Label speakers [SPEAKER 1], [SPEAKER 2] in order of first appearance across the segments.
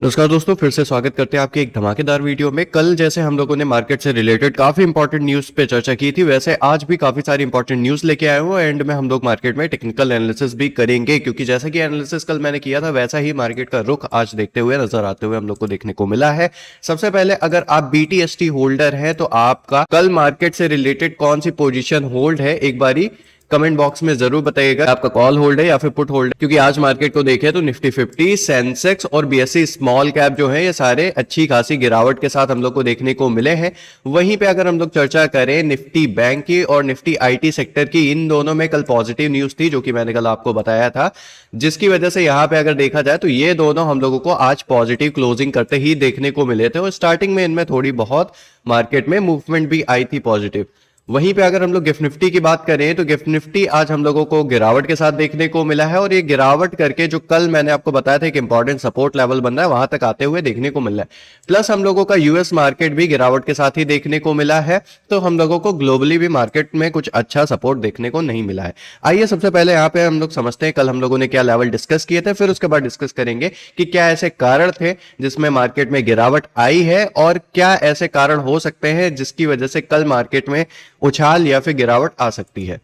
[SPEAKER 1] नमस्कार दोस्तों, फिर से स्वागत करते हैं आपके एक धमाकेदार वीडियो में। कल जैसे हम लोगों ने मार्केट से रिलेटेड काफी इंपॉर्टेंट न्यूज पे चर्चा की थी, वैसे आज भी काफी सारी इंपॉर्टेंट न्यूज लेके आए हुए। एंड में हम लोग मार्केट में टेक्निकल एनालिसिस भी करेंगे, क्योंकि जैसा कि एनालिसिस कल मैंने किया था वैसा ही मार्केट का रुख आज देखते हुए नजर आते हुए हम लोग को देखने को मिला है। सबसे पहले अगर आप BTST होल्डर हैं तो आपका कल मार्केट से रिलेटेड कौन सी पोजिशन होल्ड है, एक बारी कमेंट बॉक्स में जरूर बताइएगा। आपका कॉल होल्ड है या फिर पुट होल्ड है, क्योंकि आज मार्केट को देखें तो निफ्टी 50, सेंसेक्स और BSE स्मॉल कैप जो है ये सारे अच्छी खासी गिरावट के साथ हम लोग को देखने को मिले हैं। वहीं पे अगर हम लोग चर्चा करें निफ्टी बैंक की और निफ्टी IT सेक्टर की, इन दोनों में कल पॉजिटिव न्यूज थी जो कि मैंने कल आपको बताया था, जिसकी वजह से यहां पे अगर देखा जाए तो ये दोनों हम लोगों को आज पॉजिटिव क्लोजिंग करते ही देखने को मिले थे। और स्टार्टिंग में इनमें थोड़ी बहुत मार्केट में मूवमेंट भी आई थी पॉजिटिव। वहीं पे अगर हम लोग गिफ्ट निफ्टी की बात करें तो गिफ्ट निफ्टी आज हम लोगों को गिरावट के साथ देखने को मिला है। और ये गिरावट करके जो कल मैंने आपको बताया था एक इंपॉर्टेंट सपोर्ट लेवल बन रहा है, वहां तक आते हुए देखने को मिल रहा है। प्लस हम लोगों का यूएस मार्केट भी गिरावट के साथ ही देखने को मिला है, तो हम लोगों को ग्लोबली भी मार्केट में कुछ अच्छा सपोर्ट देखने को नहीं मिला है। आइए सबसे पहले यहाँ पे हम लोग समझते हैं कल हम लोगों ने क्या लेवल डिस्कस किए थे, फिर उसके बाद डिस्कस करेंगे कि क्या ऐसे कारण थे जिसमें मार्केट में गिरावट आई है और क्या ऐसे कारण हो सकते हैं जिसकी वजह से कल मार्केट में उछाल या फिर गिरावट आ सकती है।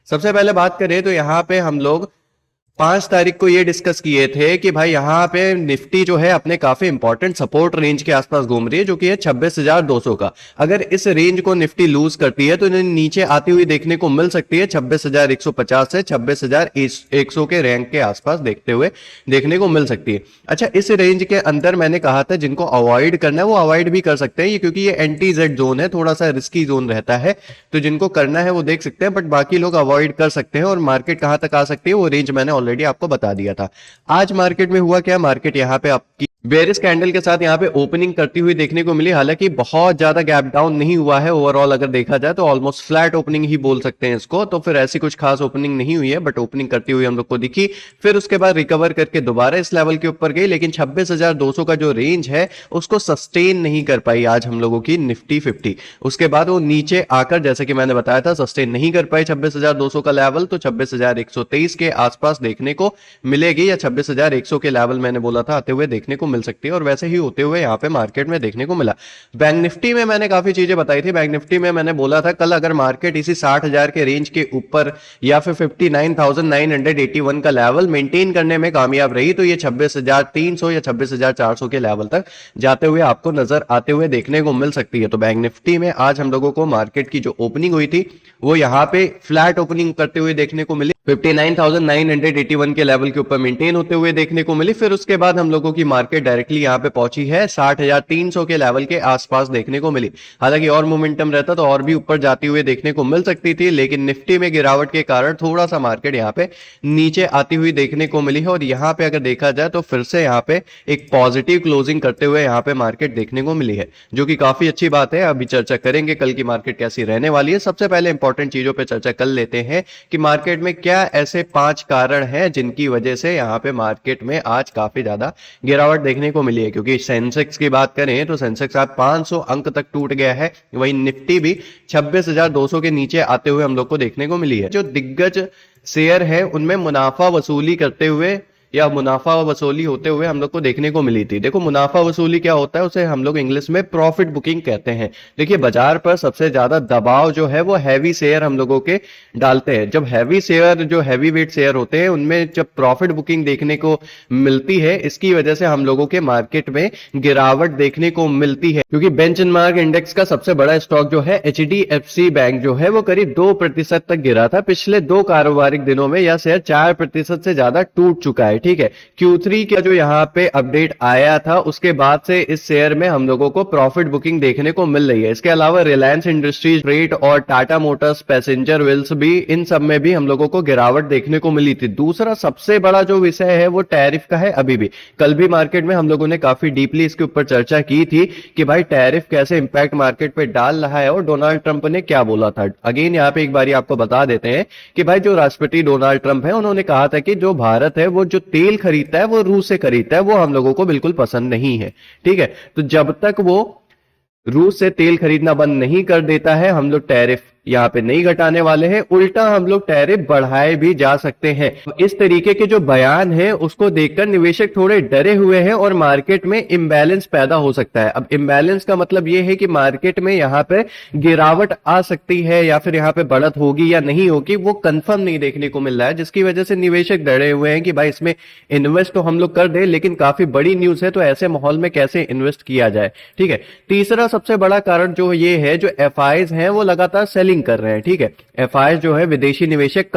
[SPEAKER 1] सबसे पहले बात करें तो यहां पे हम लोग 5 तारीख को ये डिस्कस किए थे कि भाई यहां पे निफ्टी जो है अपने काफी इंपॉर्टेंट सपोर्ट रेंज के आसपास घूम रही है, जो कि है 26,200 का। अगर इस रेंज को निफ्टी लूज करती है तो इन्हें नीचे आती हुई देखने को मिल सकती है 26,150 से 26,100 के रैंक के आसपास देखते हुए देखने को मिल सकती है। अच्छा, इस रेंज के अंदर मैंने कहा था जिनको अवॉइड करना है वो अवॉइड भी कर सकते हैं, ये क्योंकि ये एंटी जेड जोन है, थोड़ा सा रिस्की जोन रहता है, तो जिनको करना है वो देख सकते हैं, बट बाकी लोग अवॉइड कर सकते हैं। और मार्केट कहां तक आ सकती है वो रेंज मैंने ऑलरेडी आपको बता दिया था। आज मार्केट में हुआ क्या, मार्केट यहां पे आपकी बेरिश कैंडल के साथ यहां पे ओपनिंग करती हुई देखने को मिली। हालांकि बहुत ज्यादा गैप डाउन नहीं हुआ है, ओवरऑल अगर देखा जाए तो ऑलमोस्ट फ्लैट ओपनिंग ही बोल सकते हैं इसको, तो फिर ऐसी कुछ खास ओपनिंग नहीं हुई है, बट ओपनिंग करती हुई हम लोग को दिखी। फिर उसके बाद रिकवर करके दोबारा इस लेवल के ऊपर गई, लेकिन 26,200 का जो रेंज है उसको सस्टेन नहीं कर पाई आज हम लोगों की निफ्टी 50। उसके बाद वो नीचे आकर, जैसे कि मैंने बताया था, सस्टेन नहीं कर पाई 26,200 का लेवल, तो 26,123 के आसपास देखने को मिलेगी, या 26,100 के लेवल मैंने बोला था आते हुए देखने को मिल सकती है। और वैसे ही होते हुए यहाँ पे मार्केट में देखने को मिला। बैंक निफ्टी में मैंने काफी चीजें बताई थी। बैंक निफ्टी में मैंने बोला था कल अगर मार्केट इसी 60,000 के रेंज के ऊपर या फिर 59,981 का लेवल मेंटेन करने में कामयाब रही तो ये 26,300 या 26,400 के लेवल तक जाते हुए आपको नजर आते हुए देखने को मिल सकती है। तो बैंक निफ्टी में आज हम लोगों को मार्केट की जो ओपनिंग हुई थी वो यहाँ पे फ्लैट ओपनिंग करते हुए देखने को मिली, 59,981 के लेवल के ऊपर मेंटेन होते हुए देखने को मिली। फिर उसके बाद हम लोगों की मार्केट डायरेक्टली यहां पे पहुंची है 60,300 के लेवल के आसपास देखने को मिली। हालांकि और मोमेंटम रहता तो और भी ऊपर जाती हुए देखने को मिल सकती थी, लेकिन निफ्टी में गिरावट के कारण थोड़ा सा मार्केट यहां पे नीचे आती हुई देखने को मिली है। और यहां पे अगर देखा जाए तो फिर से यहां पे एक पॉजिटिव क्लोजिंग करते हुए यहां पे मार्केट देखने को मिली है, जो कि काफी अच्छी बात है। अभी चर्चा करेंगे कल की मार्केट कैसी रहने वाली है। सबसे पहले इंपॉर्टेंट चीजों पर चर्चा कर लेते हैं कि मार्केट में क्या ऐसे 5 कारण हैं जिनकी वजह से यहां पे मार्केट में आज काफी ज्यादा गिरावट देखने को मिली है। क्योंकि सेंसेक्स की बात करें तो सेंसेक्स आज 500 अंक तक टूट गया है, वहीं निफ्टी भी 26,200 के नीचे आते हुए हम लोग को देखने को मिली है। जो दिग्गज शेयर है उनमें मुनाफा वसूली करते हुए या मुनाफा वसूली होते हुए हम लोग को देखने को मिली थी। देखो, मुनाफा वसूली क्या होता है, उसे हम लोग इंग्लिश में प्रॉफिट बुकिंग कहते हैं। देखिए, बाजार पर सबसे ज्यादा दबाव जो है वो हैवी शेयर हम लोगों के डालते हैं। जब हैवी शेयर, जो हैवी वेट शेयर होते हैं, उनमें जब प्रॉफिट बुकिंग देखने को मिलती है, इसकी वजह से हम लोगों के मार्केट में गिरावट देखने को मिलती है। क्योंकि बेंचमार्क इंडेक्स का सबसे बड़ा स्टॉक जो है HDFC बैंक जो है वो करीब 2% तक गिरा था पिछले 2 कारोबारिक दिनों में। यह शेयर 4% से ज्यादा टूट चुका है। ठीक है, Q3 का जो यहाँ पे अपडेट आया था उसके बाद से इस शेयर में हम लोगों को प्रॉफिट बुकिंग देखने को मिल रही है। इसके अलावा रिलायंस इंडस्ट्रीज, फ्रेट और टाटा मोटर्स पैसेंजर व्हील्स भी, इन सब में भी हम लोगों को गिरावट देखने को मिली थी। दूसरा सबसे बड़ा जो विषय है वो टैरिफ का है। अभी भी कल भी मार्केट में हम लोगों ने काफी डीपली इसके ऊपर चर्चा की थी कि भाई टैरिफ कैसे इंपैक्ट मार्केट पे डाल रहा है और डोनाल्ड ट्रंप ने क्या बोला था। अगेन यहाँ पे एक बार आपको बता देते हैं कि भाई जो राष्ट्रपति डोनाल्ड ट्रंप है उन्होंने कहा था कि जो भारत है वो जो तेल खरीदता है वो रूस से खरीदता है, वो हम लोगों को बिल्कुल पसंद नहीं है। ठीक है, तो जब तक वो रूस से तेल खरीदना बंद नहीं कर देता है हम लोग टैरिफ यहाँ पे नहीं घटाने वाले हैं, उल्टा हम लोग टैरिफ बढ़ाए भी जा सकते हैं। इस तरीके के जो बयान है उसको देखकर निवेशक थोड़े डरे हुए हैं और मार्केट में इम्बैलेंस पैदा हो सकता है। अब इम्बैलेंस का मतलब ये है कि मार्केट में यहाँ पे गिरावट आ सकती है या फिर यहाँ पे बढ़त होगी या नहीं होगी, वो कंफर्म नहीं देखने को मिल रहा है, जिसकी वजह से निवेशक डरे हुए हैं कि भाई इसमें इन्वेस्ट तो हम लोग कर दे, लेकिन काफी बड़ी न्यूज है तो ऐसे माहौल में कैसे इन्वेस्ट किया जाए। ठीक है, तीसरा सबसे बड़ा कारण जो ये है, जो एफआईज हैं वो लगातार सेलिंग कर रहे हैं। ठीक है, एफआईज जो है विदेशी निवेशक,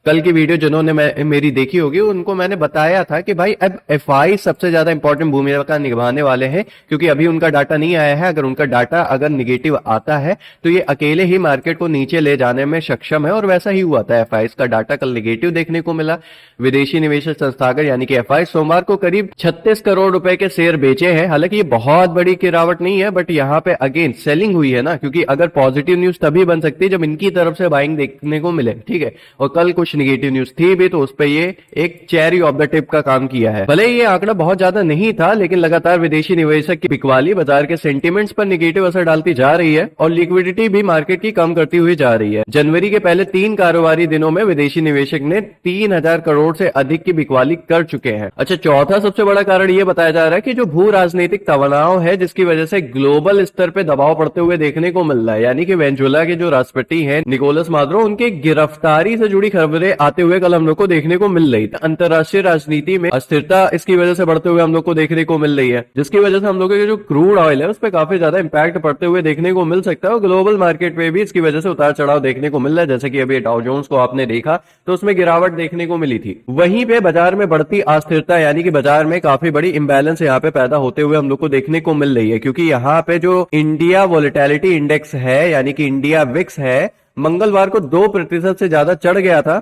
[SPEAKER 1] कल की वीडियो जिन्होंने मेरी देखी होगी उनको मैंने बताया था कि भाई अब एफआई सबसे ज्यादा इंपॉर्टेंट भूमिका निभाने वाले हैं, क्योंकि अभी उनका डाटा नहीं आया है। अगर उनका डाटा अगर निगेटिव आता है तो ये अकेले ही मार्केट को नीचे ले जाने में सक्षम है, और वैसा ही हुआ था। एफआई का डाटा कल निगेटिव देखने को मिला। विदेशी निवेशक संस्थागत यानी कि एफआई सोमवार को करीब 36 करोड़ रुपए के शेयर बेचे हैं। हालांकि ये बहुत बड़ी गिरावट नहीं है, बट यहाँ पे अगेन सेलिंग हुई है ना, क्योंकि अगर पॉजिटिव न्यूज तभी बन सकती है जब इनकी तरफ से बाइंग देखने को मिले। ठीक है, और कल कुछ निगेटिव न्यूज थी भी तो उस पे ये एक चेरी ऑफ द टिप का काम किया है। भले ये आंकड़ा बहुत ज्यादा नहीं था, लेकिन लगातार विदेशी निवेशक की बिकवाली बाजार के सेंटीमेंट्स पर निगेटिव असर डालती जा रही है और लिक्विडिटी भी मार्केट की कम करती हुई जा रही है। जनवरी के पहले 3 कारोबारी दिनों में विदेशी निवेशक ने 3000 करोड़ से अधिक की बिकवाली कर चुके हैं। अच्छा, चौथा सबसे बड़ा कारण ये बताया जा रहा है कि जो भू राजनीतिक तनाव है, जिसकी वजह से ग्लोबल स्तर पे दबाव पड़ते हुए देखने को मिल रहा है, यानी कि वेनेजुएला के जो राष्ट्रपति हैं निकोलस मादुरो, उनके गिरफ्तारी से जुड़ी खबरें आते हुए कल हम लोग को देखने को मिल रही। अंतरराष्ट्रीय राजनीति में अस्थिरता इसकी वजह से बढ़ते हुए हम लोग को देखने को मिल रही है, जिसकी वजह से हम लोगों के जो क्रूड ऑयल है उस पर काफी ज्यादा इंपैक्ट पड़ते हुए देखने को मिल सकता है, और ग्लोबल मार्केट में भी इसकी वजह से उतार चढ़ाव देखने को मिल रहा है। जैसे कि अभी डाउ जोन्स को आपने देखा तो उसमें गिरावट देखने को मिली थी। वहीं पे बाजार में बढ़ती अस्थिरता, यानी कि बाजार में काफी बड़ी इंबैलेंस यहाँ पे पैदा होते हुए हम लोग को देखने को मिल रही है, क्योंकि यहाँ पे जो इंडिया वोलेटिलिटी इंडेक्स है, यानी कि इंडिया विक्स है, मंगलवार को 2% से ज्यादा चढ़ गया था।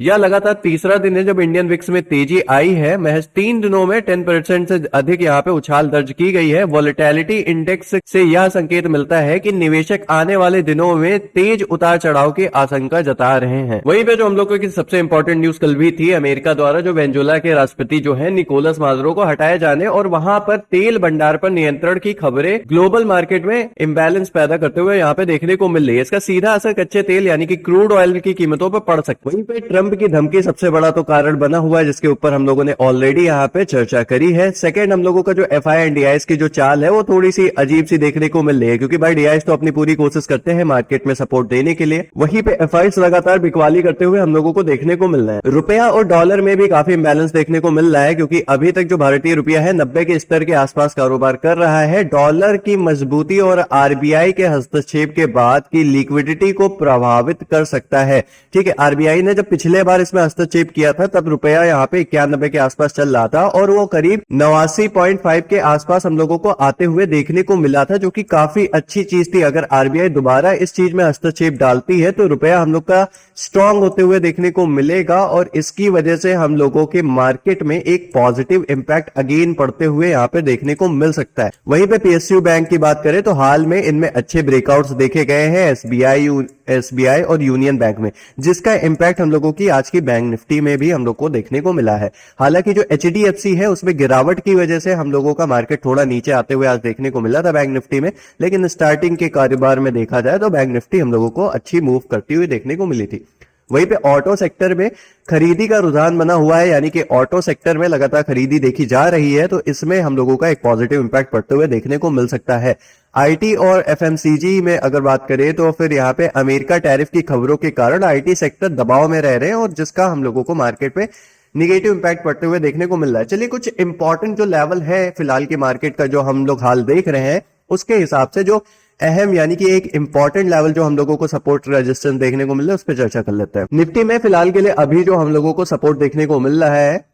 [SPEAKER 1] यह लगातार तीसरा दिन है जब इंडियन विक्स में तेजी आई है। महज 3 दिनों में 10% से अधिक यहाँ पे उछाल दर्ज की गई है। वोलेटिलिटी इंडेक्स से यह संकेत मिलता है कि निवेशक आने वाले दिनों में तेज उतार चढ़ाव की आशंका जता रहे हैं। वहीं पे जो हम लोगों की सबसे इंपॉर्टेंट न्यूज कल भी थी, अमेरिका द्वारा जो वेनेजुएला के राष्ट्रपति जो है निकोलस मादुरो को हटाए जाने और वहां पर तेल भंडार पर नियंत्रण की खबरें ग्लोबल मार्केट में इंबैलेंस पैदा करते हुए यहाँ पे देखने को मिल रही है। इसका सीधा असर कच्चे तेल यानी कि क्रूड ऑयल की कीमतों पर पड़ सकता है। वहीं पे ट्रंप की धमकी सबसे बड़ा तो कारण बना हुआ है, जिसके ऊपर हम लोगों ने ऑलरेडी यहाँ पे चर्चा करी है। सेकंड, हम लोगों का जो एफआई एंड डीआईएस की जो चाल है वो थोड़ी सी अजीब सी देखने को मिल रही है, क्योंकि भाई डीआईएस तो अपनी पूरी कोशिश करते हैं मार्केट में सपोर्ट देने के लिए, वहीं पे एफआईएस लगातार बिकवाली करते हुए हम लोगों को देखने को मिल रहा है। रुपया और डॉलर में भी काफी इंबैलेंस देखने को मिल रहा है, क्योंकि अभी तक जो भारतीय रुपया है 90 के स्तर के आसपास कारोबार कर रहा है। डॉलर की मजबूती और आरबीआई के हस्तक्षेप के बाद की लिक्विडिटी को प्रभावित कर सकता है। ठीक है, आरबीआई ने जब पिछले बार इसमें हस्तक्षेप किया था तब रुपया यहाँ पे 91 के आसपास चल रहा था और वो करीब 89.5 के आसपास हम लोगों को आते हुए देखने को मिला था, जो कि काफी अच्छी चीज थी। अगर आरबीआई दोबारा इस चीज में हस्तक्षेप डालती है तो रुपया हम लोग का स्ट्रांग होते हुए देखने को मिलेगा और इसकी वजह से हम लोगों के मार्केट में एक पॉजिटिव इंपैक्ट अगेन पड़ते हुए यहाँ पे देखने को मिल सकता है। वहीं पे पीएसयू बैंक की बात करें तो हाल में इनमें अच्छे ब्रेकआउट्स देखे गए हैं एसबीआई और यूनियन बैंक में, जिसका इंपैक्ट हम लोगों की आज की बैंक निफ्टी में भी हम लोग को देखने को मिला है। हालांकि जो एचडीएफसी है उसमें गिरावट की वजह से हम लोगों का मार्केट थोड़ा नीचे आते हुए आज देखने को मिला था बैंक निफ्टी में, लेकिन स्टार्टिंग के कारोबार में देखा जाए तो बैंक निफ्टी हम लोगों को अच्छी मूव करती हुई देखने को मिली थी। वहीं पे ऑटो सेक्टर में खरीदी का रुझान बना हुआ है, यानी कि ऑटो सेक्टर में लगातार खरीदी देखी जा रही है, तो इसमें हम लोगों का एक पॉजिटिव इंपैक्ट पड़ते हुए देखने को मिल सकता है। आईटी और एफएमसीजी में अगर बात करें तो फिर यहाँ पे अमेरिका टैरिफ की खबरों के कारण आईटी सेक्टर दबाव में रह रहे हैं और जिसका हम लोगों को मार्केट पे निगेटिव इंपैक्ट पड़ते हुए देखने को मिल रहा है। चलिए, कुछ इंपॉर्टेंट जो लेवल है फिलहाल की मार्केट का जो हम लोग हाल देख रहे हैं उसके हिसाब से जो अहम यानी कि एक इंपॉर्टेंट लेवल जो हम लोगों को सपोर्ट रेजिस्टेंस देखने को मिल रहा है उस पर चर्चा कर लेते हैं। निफ्टी में फिलहाल के लिए अभी जो हम लोगों को सपोर्ट देखने को मिल रहा है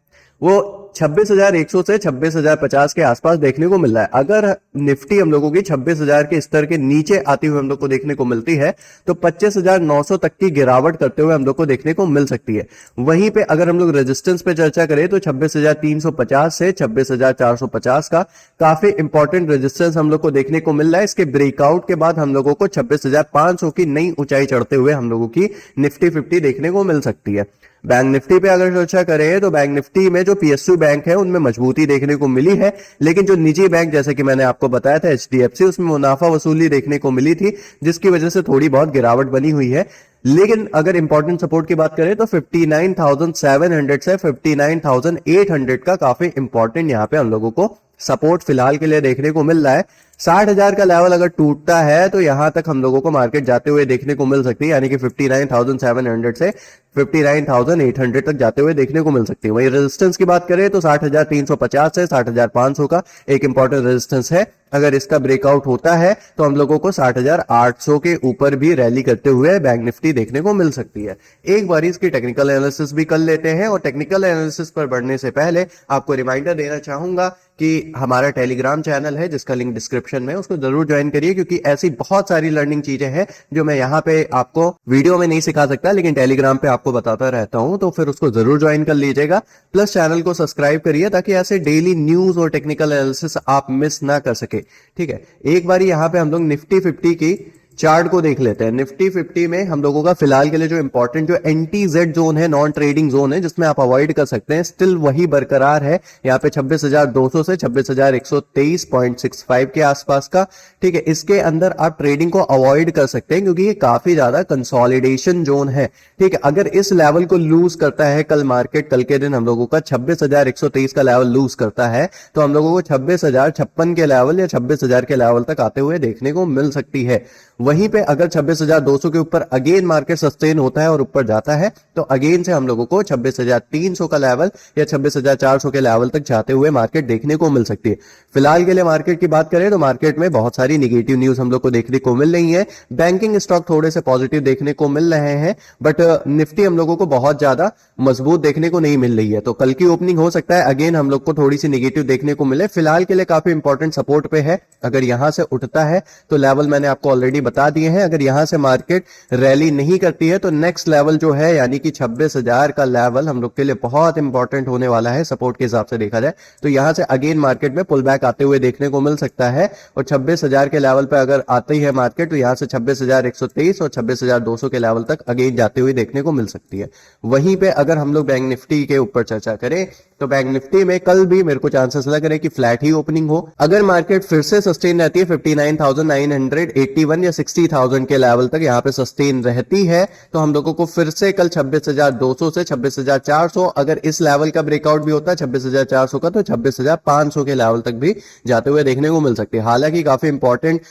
[SPEAKER 1] वो 26,100 से 26,050 के आसपास देखने को मिल रहा है। अगर निफ्टी हम लोगों की 26,000 के स्तर के नीचे आती हुई हम लोग को देखने को मिलती है तो 25,900 तक की गिरावट करते हुए हम लोग को देखने को मिल सकती है। वहीं पे अगर हम लोग रेजिस्टेंस पे चर्चा करें तो 26,350 से 26,450 का काफी इंपॉर्टेंट रेजिस्टेंस हम लोग को देखने को मिल रहा है। इसके ब्रेकआउट के बाद हम लोगों को 26,500 की नई ऊंचाई चढ़ते हुए हम लोगों की निफ्टी 50 देखने को मिल सकती है। बैंक निफ्टी पे अगर चर्चा करें तो बैंक निफ्टी में जो पीएसयू बैंक है उनमें मजबूती देखने को मिली है, लेकिन जो निजी बैंक जैसे कि मैंने आपको बताया था एचडीएफसी, उसमें मुनाफा वसूली देखने को मिली थी, जिसकी वजह से थोड़ी बहुत गिरावट बनी हुई है। लेकिन अगर इंपॉर्टेंट सपोर्ट की बात करें तो 59,700 से 59,800 का काफी इंपॉर्टेंट यहां पे हम लोगों को सपोर्ट फिलहाल के लिए देखने को मिल रहा है। 60,000 का लेवल अगर टूटता है तो यहां तक हम लोगों को मार्केट जाते हुए देखने को मिल सकती है, यानी कि 59,700 से 59,800 तक जाते हुए देखने को मिल सकती है। वही रेजिस्टेंस की बात करें तो 60,350 से 60,500 का एक इंपॉर्टेंट रेजिस्टेंस है। अगर इसका ब्रेकआउट होता है तो हम लोगों को 60,800 के ऊपर भी रैली करते हुए बैंक निफ्टी देखने को मिल सकती है। एक बार इसकी टेक्निकल एनालिसिस भी कर लेते हैं, और टेक्निकल एनालिसिस पर बढ़ने से पहले आपको रिमाइंडर देना चाहूंगा कि हमारा टेलीग्राम चैनल है जिसका लिंक डिस्क्रिप्शन में, उसको जरूर ज्वाइन करिए, क्योंकि ऐसी बहुत सारी लर्निंग चीजें हैं जो मैं यहाँ पे आपको वीडियो में नहीं सिखा सकता लेकिन टेलीग्राम पे आपको बताता रहता हूं, तो फिर उसको जरूर ज्वाइन कर लीजिएगा। प्लस चैनल को सब्सक्राइब करिए ताकि ऐसे डेली न्यूज और टेक्निकल एनालिसिस आप मिस ना कर सके। ठीक है, एक बार यहाँ पे हम लोग निफ्टी 50 की चार्ट को देख लेते हैं। निफ्टी 50 में हम लोगों का फिलहाल के लिए जो इंपॉर्टेंट जो एंटी जेड जोन है, नॉन ट्रेडिंग जोन है, जिसमें आप अवॉइड कर सकते हैं, स्टिल वही बरकरार है। यहाँ पे 26,200 से 26,123.65 के आसपास का। ठीक है, इसके अंदर आप ट्रेडिंग को अवॉइड कर सकते हैं क्योंकि ये काफी ज्यादा कंसोलिडेशन जोन है। ठीक है, अगर इस लेवल को लूज करता है कल मार्केट, कल के दिन हम लोगों का 26,123 का लेवल लूज करता है तो हम लोगों को 26,056 के लेवल या 26,000 के लेवल तक आते हुए देखने को मिल सकती है। वहीं पे अगर 26,200 के ऊपर अगेन मार्केट सस्टेन होता है और ऊपर जाता है तो अगेन से हम लोगों को 26,300 का लेवल या 26,400 के लेवल तक जाते हुए मार्केट देखने को मिल सकती है। फिलहाल के लिए मार्केट की बात करें तो मार्केट में बहुत सारी निगेटिव न्यूज हम लोग को देखने को मिल रही है। बैंकिंग स्टॉक थोड़े से पॉजिटिव देखने को मिल रहे हैं, बट निफ्टी हम लोगों को बहुत ज्यादा मजबूत देखने को नहीं मिल रही है। तो कल की ओपनिंग हो सकता है अगेन हम लोग को थोड़ी सी निगेटिव देखने को मिले। फिलहाल के लिए काफी इंपॉर्टेंट सपोर्ट पे है, अगर यहां से उठता है तो लेवल मैंने आपको ऑलरेडी बता दिए हैं। अगर यहां से मार्केट रैली नहीं करती है तो नेक्स्ट लेवल जो है यानी कि 26,000 का लेवल हम लोग के लिए बहुत इंपॉर्टेंट होने वाला है सपोर्ट के हिसाब से देखा जाए तो। यहां से अगेन मार्केट में पुल बैक आते हुए देखने को मिल सकता है, और 26,000 के लेवल पर अगर आती है मार्केट तो यहां से 26,123 और 26,200 के लेवल तक अगेन जाते हुए देखने को मिल सकती है। वहीं पे अगर हम लोग बैंक निफ्टी के ऊपर चर्चा करें तो बैंक निफ्टी में कल भी मेरे को चांसेस लग रहे हैं कि फ्लैट ही ओपनिंग हो। अगर मार्केट फिर से सस्टेन रहती है 59,981 या 60,000 के लेवल तक यहाँ पे सस्टेन रहती है तो हम लोगों को फिर से कल 26,200 से 26,400, अगर इस लेवल का ब्रेकआउट भी होता है 26,400 का तो 26,500 के लेवल तक भी जाते हुए देखने को मिल सकती है। हालांकि काफी इंपॉर्टेंट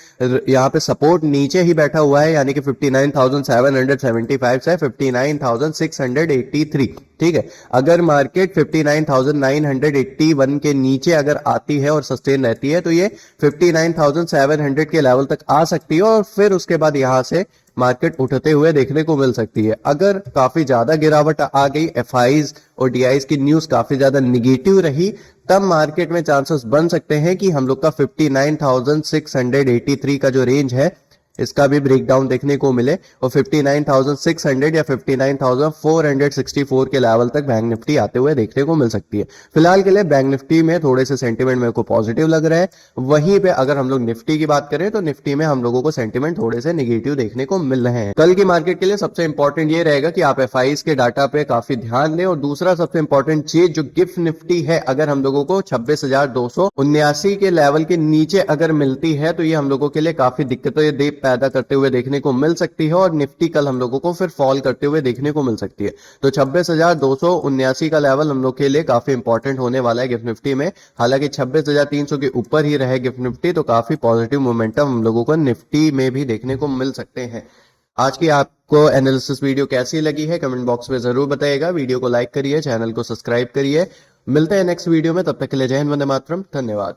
[SPEAKER 1] यहाँ पे सपोर्ट नीचे ही बैठा हुआ है, यानी कि 59,775 से 59,683। ठीक है, अगर मार्केट 59,981 के नीचे अगर आती है और सस्टेन रहती है तो ये 59,700 के लेवल तक आ सकती है और फिर उसके बाद यहां से मार्केट उठते हुए देखने को मिल सकती है। अगर काफी ज्यादा गिरावट आ गई, एफआईज और डीआईज की न्यूज काफी ज्यादा निगेटिव रही, तब मार्केट में चांसेस बन सकते हैं कि हम लोग का 59,683 का जो रेंज है इसका भी ब्रेकडाउन देखने को मिले और 59,600 या 59,464 के लेवल तक बैंक निफ्टी आते हुए देखने को मिल सकती है। फिलहाल के लिए बैंक निफ्टी में थोड़े से सेंटीमेंट मेरे को पॉजिटिव लग रहा है। वहीं पे अगर हम लोग निफ्टी की बात करें तो निफ्टी में हम लोगों को सेंटीमेंट थोड़े से नेगेटिव देखने को मिल रहे हैं। कल की मार्केट के लिए सबसे इंपॉर्टेंट ये रहेगा कि आप एफआईज के डाटा पे काफी ध्यान दें, और दूसरा सबसे इंपॉर्टेंट चीज जो गिफ्ट निफ्टी है, अगर हम लोगों को 26,279 के लेवल के नीचे अगर मिलती है तो ये हम लोगों के लिए काफी दिक्कतें पैदा करते हुए देखने को मिल सकती है और निफ्टी कल हम लोगों को फिर फॉल करते हुए देखने को मिल सकती है। तो 26,279 का लेवल हम लोग के लिए काफी इंपॉर्टेंट होने वाला है गिफ्ट निफ्टी में। हालांकि 26,300 के ऊपर ही रहे गिफ्ट निफ्टी तो काफी पॉजिटिव मोमेंटम हम लोगों को निफ्टी में भी देखने को मिल सकते हैं। आज की आपको एनालिसिस वीडियो कैसी लगी है कमेंट बॉक्स में जरूर बताइएगा। वीडियो को लाइक करिए, चैनल को सब्सक्राइब करिए। मिलते हैं नेक्स्ट वीडियो में, तब तक के लिए जय हिंद, वंदे मातरम, धन्यवाद।